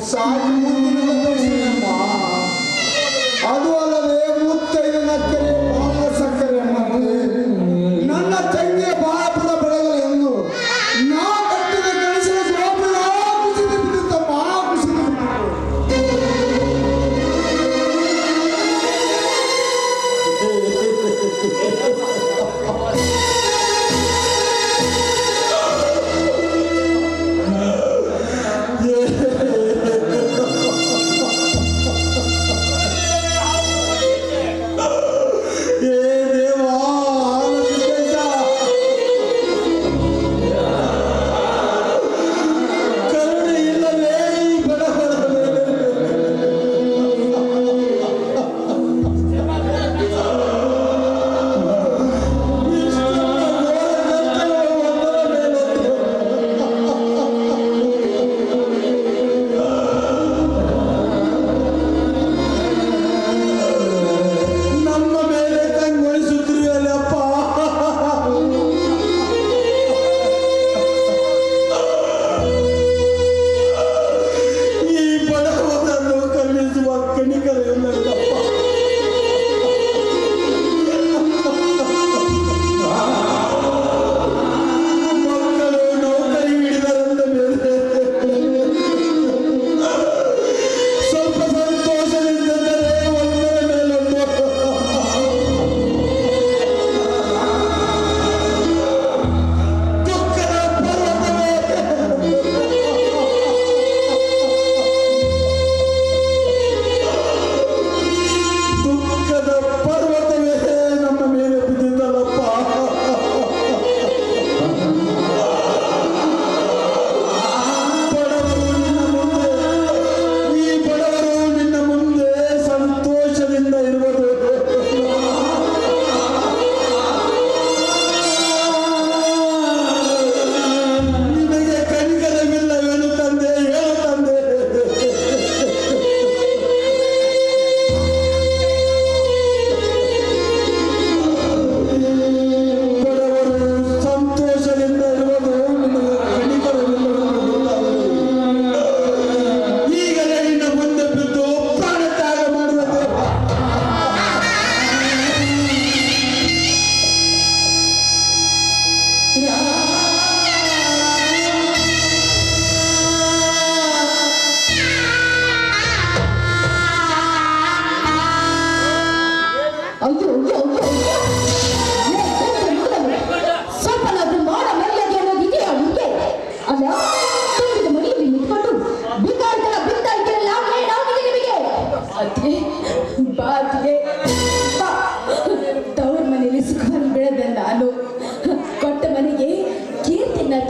ಸಾಕಿ ಮುತ್ತಿನ ದರ್ಶನಮ್ಮ. ಅದು ಅಲ್ಲದೆ ಮುತ್ತೈದ ನಕ್ಕರೆ ಬಾಳ ಸಕ್ಕರೆ ಮತ್ತೆ ನನ್ನ ತಂಗಿಯ ಬಾಳಪದ ಬೆಳೆಗಳೆಂದು ನಾ ಕಟ್ಟಿದ ಕೆಲಸದ ಜವಾಬ್ದಾರಿ ಕುಸಿದು ಬಿದ್ದಿತ್ತಮ್ಮ, ಕುಸಿದು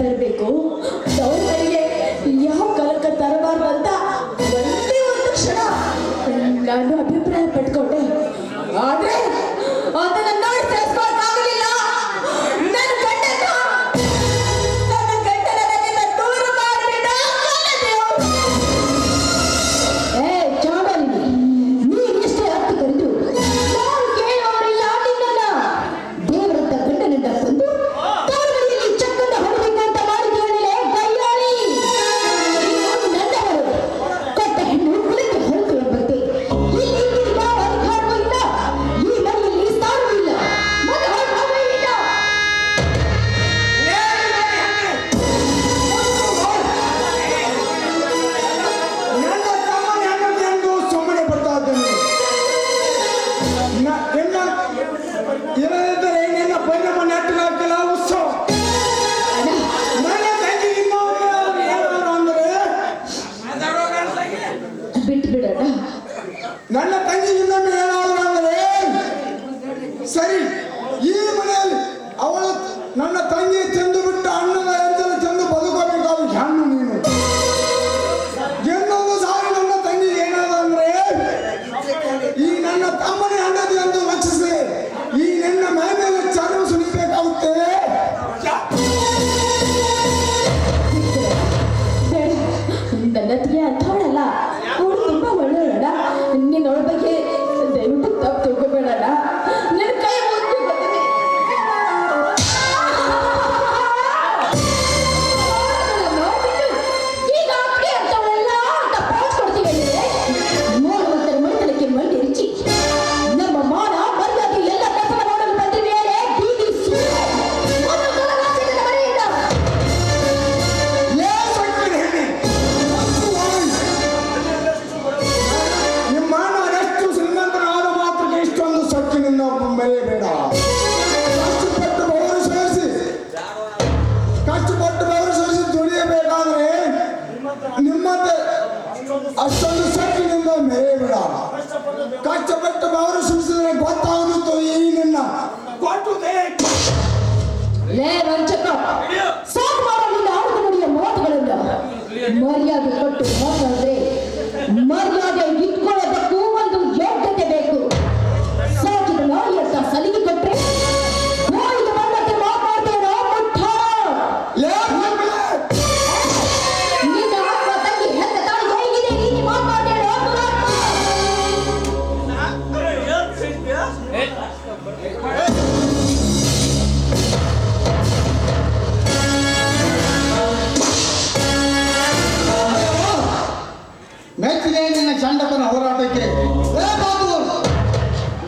ತರಬೇಕು, ತವರಿಗೆ ಯಾವ ಕಲಕ ತರಬಾರ್ದು ಅಂತ ಒಂದೇ ಒಂದು ಕ್ಷಣ ನಾನು ಅಭಿಪ್ರಾಯ ಪಟ್ಕೊಂಡೆ. ಆದ್ರೆ ಅದನ್ನ ನೋಡಿ ಸಹಿಸ್ಕೊಳ್ಳೋಕ್ಕಾಗಲಿಲ್ಲ. ನನ್ನ ಗಂಡನ ದೂರ ಮಾಡಿಬಿಟ್ಟ. ಚಾಡಲಿ, ನೀನ್ ಎಷ್ಟೇ ಹತ್ತು ಕರೆದು ನಾನು ಕೇಳೋರಿಲ್ಲ ನಿನ್ನ. ದೇವರಂತ ಗಂಡನಿಂದ ಬಂದು ತವರಲ್ಲಿ ಚಕ್ಕನ್ನು ಹೊರಬೇಕಂತ ಮಾಡಿದ್ದೇನೆ ಕೈಯಾಳಿ. ನನ್ನವರು ಕೊಟ್ಟ ಹೆಣ್ಣು ಕುಲಕ್ಕೆ ಹೊರತು ಎಂಬಂತೆ ಇಲ್ಲಿ ಯಾವ ಅಧಿಕಾರವೂ ಇಲ್ಲ. ಈ ಮನೆಯಲ್ಲಿ ಕಷ್ಟಪಟ್ಟು ಬೆವರು ಸುರಿಸಿ ದುಡಿಯಬೇಕಾದ್ರೆ ನಿಮ್ಮಂತೆ ಅಷ್ಟೊಂದು ಸೆಟ್ಟಿನಿಂದ ಮೇಬೇಡ. ಕಷ್ಟಪಟ್ಟು ಬೆವರು ಸುರಿಸಿದ್ರೆ ಗೊತ್ತಾಗುತ್ತೋ ಈ ನಿನ್ನ ಕೊಟ್ಟುದೇ. ಲೇ ವಂಚಕ, ಸಾಕು ಮಾಡೋ ನಿನ್ನ ಆಡುತ್ತ ನುಡಿಯ ಮಾತುಗಳಿಂದ ಮರ್ಯಾದೆ ಕೊಟ್ಟು ಮಾತಾಡಿದ್ರೆ ಮರ್ಯಾದೆ ಇಟ್ಕೊಳ್ಳೋದಕ್ಕೂ ಒಂದು ಯೋಗ್ಯತೆ ಬೇಕು. ಸಾಕಿದ ನಾಯಿಯತ್ತ ಸಲಿಗೆ ಕೊಟ್ರೆ ಬಾಯಿದ ಬಣ್ಣಕ್ಕೆ ಮಾತಾಡ್ತೇನೋ ಮುಟ್ಟ. ನಿನ್ನ ಆತ್ಮ ತಂಗಿ ಹೆತ್ತ ತಾಯಿ ಹೇಗಿದೆ ನೀನು ಮಾತಾಡ್ತೇನೋ ದುರಾತ್ಮ. ಮೆಚ್ಚಿದೆ ನಿನ್ನ ಚಂಡತನ ಹೋರಾಟಕ್ಕೆ.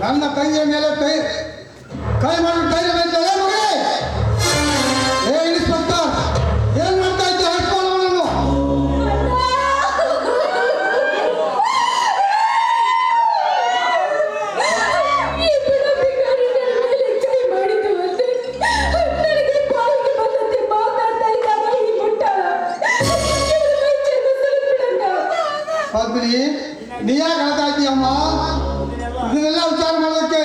ನನ್ನ ತಂಗಿಯ ಮೇಲೆ ಕೈ ಮಾಡಿ ಧೈರ್ಯ ಬೇಕೇ ಮಗೇ? ಏ ಇನ್ಸ್ಪೆಕ್ಟರ್, ಏನ್ ಮಾಡ್ತಾ ಇದ್ದೆ? ಹಚ್ಕೊಳ್ಳೋನು ಪದ್ಮಿನಿ, ನೀ ಯಾಕೆ ಹೇಳ್ತಾ ಇದ್ದೀಯಮ್ಮ? ಇದನ್ನೆಲ್ಲ ವಿಚಾರ ಮಾಡೋದಕ್ಕೆ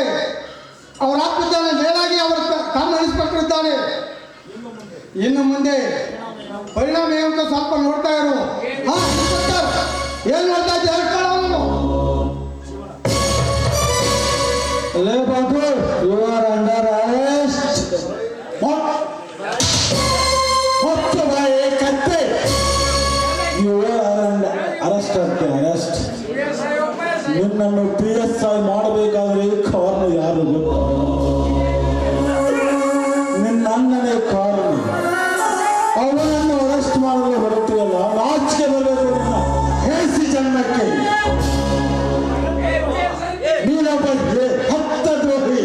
ಅವ್ರ ಆತ್ಮಜ್ಞಾನ ಮೇಲಾಗಿ ಅವರ ತಮ್ಮ ಇನ್ಸ್ಪೆಕ್ಟರ್ ಇದ್ದಾನೆ. ಇನ್ನು ಮುಂದೆ ಪರಿಣಾಮ ಏನಂತ ಸ್ವಲ್ಪ ನೋಡ್ತಾ ಇರು. ಹಾ ಇನ್ಸ್ಪೆಕ್ಟರ್, ಏನ್ ನೋಡ್ತಾ ಇದ್ದೀಯ? ಹೇಳ್ಕೊಳ್ಳೋನು. ಲೇ Babu, you are under arrest. ಹೊತ್ತು ಬಾಯಿ ಕತ್ತೆ. ಯು ಆರ್ ಅರೆಸ್ಟ್ ಅಂತೆ, ಅರೆಸ್ಟ್. ನಿನ್ನನ್ನು PSI ಮಾಡಬೇಕಾದ್ರೆ ಕಾರಣ ಯಾರು ಗೊತ್ತ? ನಿನ್ನ ಅಣ್ಣನೇ ಕಾರಣ. ಅವನನ್ನು ಅರೆಸ್ಟ್ ಮಾಡಲು ಹೊರಟಿಯಲ್ಲ, ನಾಚಿಕೆ ಬರಬೇಕು ನಿನ್ನ ಹೇಸಿ ಜನ್ಮಕ್ಕೆ. ನೀನೊಬ್ಬ ಹತ್ತ ದ್ರೋಹಿ.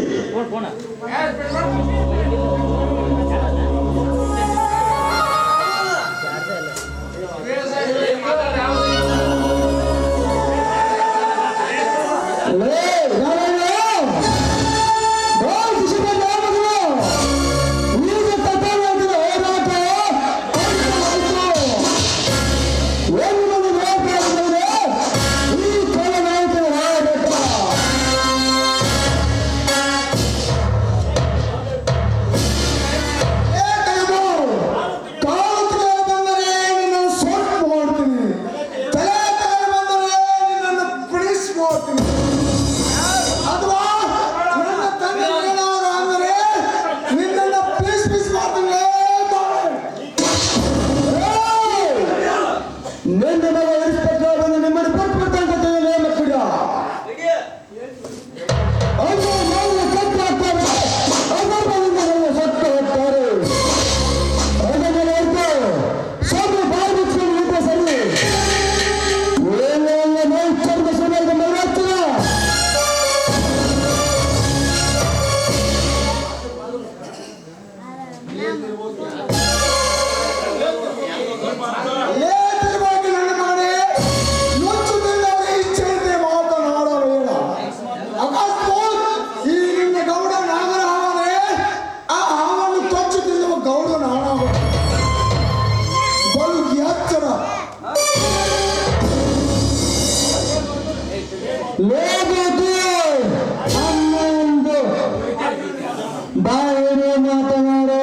ಬಾಯಿಗೆ ಮಾತನಾಡು.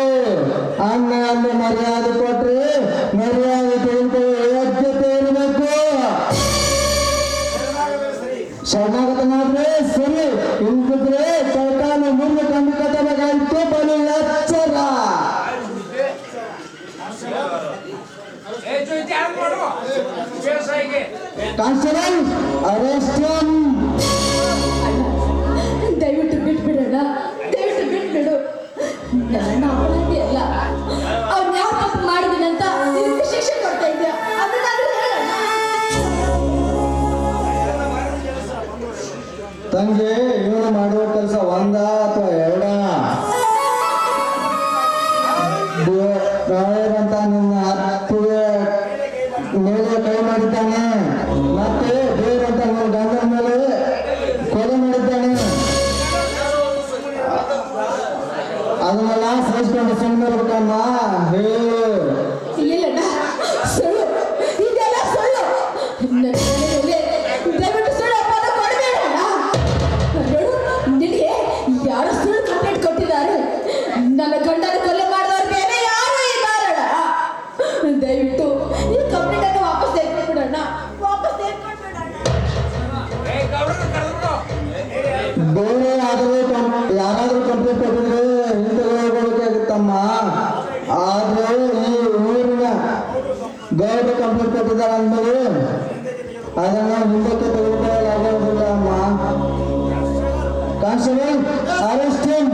ಅನ್ನ ಅಲ್ಲಿ ಮರ್ಯಾದೆ ಕೊಟ್ರೆ ಮರ್ಯಾದೆ ತೆಗೆದು ಯೋಗ್ಯತೆ ಇರಬೇಕು. ಶರಣಾಗತ ಮಾಡ್ರೆ ಸರಿ, ಇಲ್ದಿದ್ರೆ ಸರ್ಕಾರ ಮುಂದೆ ಕಂಡು ಕಟ್ಟಬೇಕಾಗಿತ್ತು. ಬಲು ಎಚ್ಚರ. Constable, arrest. ದಯವಿಟ್ಟು ಬಿಟ್ಬಿಡೋಣ, ದಯವಿಟ್ಟು ಬಿಟ್ಬಿಡು. ನನ್ನ ಅಪರಾಧಿ ಅಲ್ಲ. ಅವ್ನು ಯಾವ ತಪ್ಪು ಮಾಡಿದನಂತ ಇದಕ್ಕೆ ಶಿಕ್ಷೆ ಕೊಡ್ತಾ ಇದ್ಯಾ? ಅದನ್ನಾದ್ರೂ ಹೇಳೋಣ. ತಂಗಿ, ಇವನು ಮಾಡುವ ಕೆಲಸ ಒಂದ ಅಥವಾ ಎರಡ? ಅಂತ ನಿನ್ನ ಹತ್ತಿಗೆ ಮೇಲೆ ಕೈ ಮಾಡಿದ್ದಾನೆ, ಮತ್ತೆ ಬೇರಂತ ನನ್ನ ಗಂಡನ ಮೇಲೆ ಕೊಲೆ ಮಾಡಿದ್ದಾನೆ. ಅದನ್ನೆಲ್ಲ ಸಹಿಸ್ಕೊಂಡು ಸುಮ್ಮನೆ ಇರ್ಬೇಕಮ್ಮ. ಹೇಳು. ದಯವಿಟ್ಟು ಈ ಕಂಪ್ಲೇಂಟ್ ಅನ್ನು ವಾಪಸ್ ತೆಗೆದುಬಿಡೋಣ. ವಾಪಸ್ ತೆಗೆದುಬಿಡೋಣ. ಬೇರೆ ಯಾರಾದ್ರೂ ಕಂಪ್ಲೇಂಟ್ ಕೊಟ್ಟಿದ್ರೆ ಹಿಂತೆಗೆದುಕೊಳ್ಳಬೇಕಾಗುತ್ತಮ್ಮ. ಆದ್ರೆ ಈ ಊರಿನ ಗೌರವ ಕಂಪ್ಲೇಂಟ್ ಕೊಟ್ಟಿದ್ದಾರೆ ಅಂದ್ಮೇಲೆ ಅದನ್ನು ಮುಂದಕ್ಕೆ ತೆಗೆದುಕೊಳ್ಳಲಾಗುವುದಿಲ್ಲ ಅಮ್ಮ. Constable, arrest him.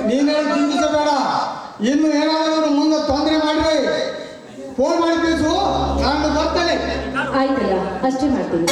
ನೀನೇ ಚಿಂತಿಸಬೇಡ. ಇನ್ನು ಏನಾದರೂ ಮುಂದೆ ತೊಂದರೆ ಮಾಡಿದ್ರೆ ಫೋನ್ ಮಾಡಿ ತಿಳಿಸು, ನಾನು ಬರ್ತೇನೆ. ಆಯ್ತಲ್ಲ, ಅಷ್ಟೇ ಮಾಡ್ತೀನಿ.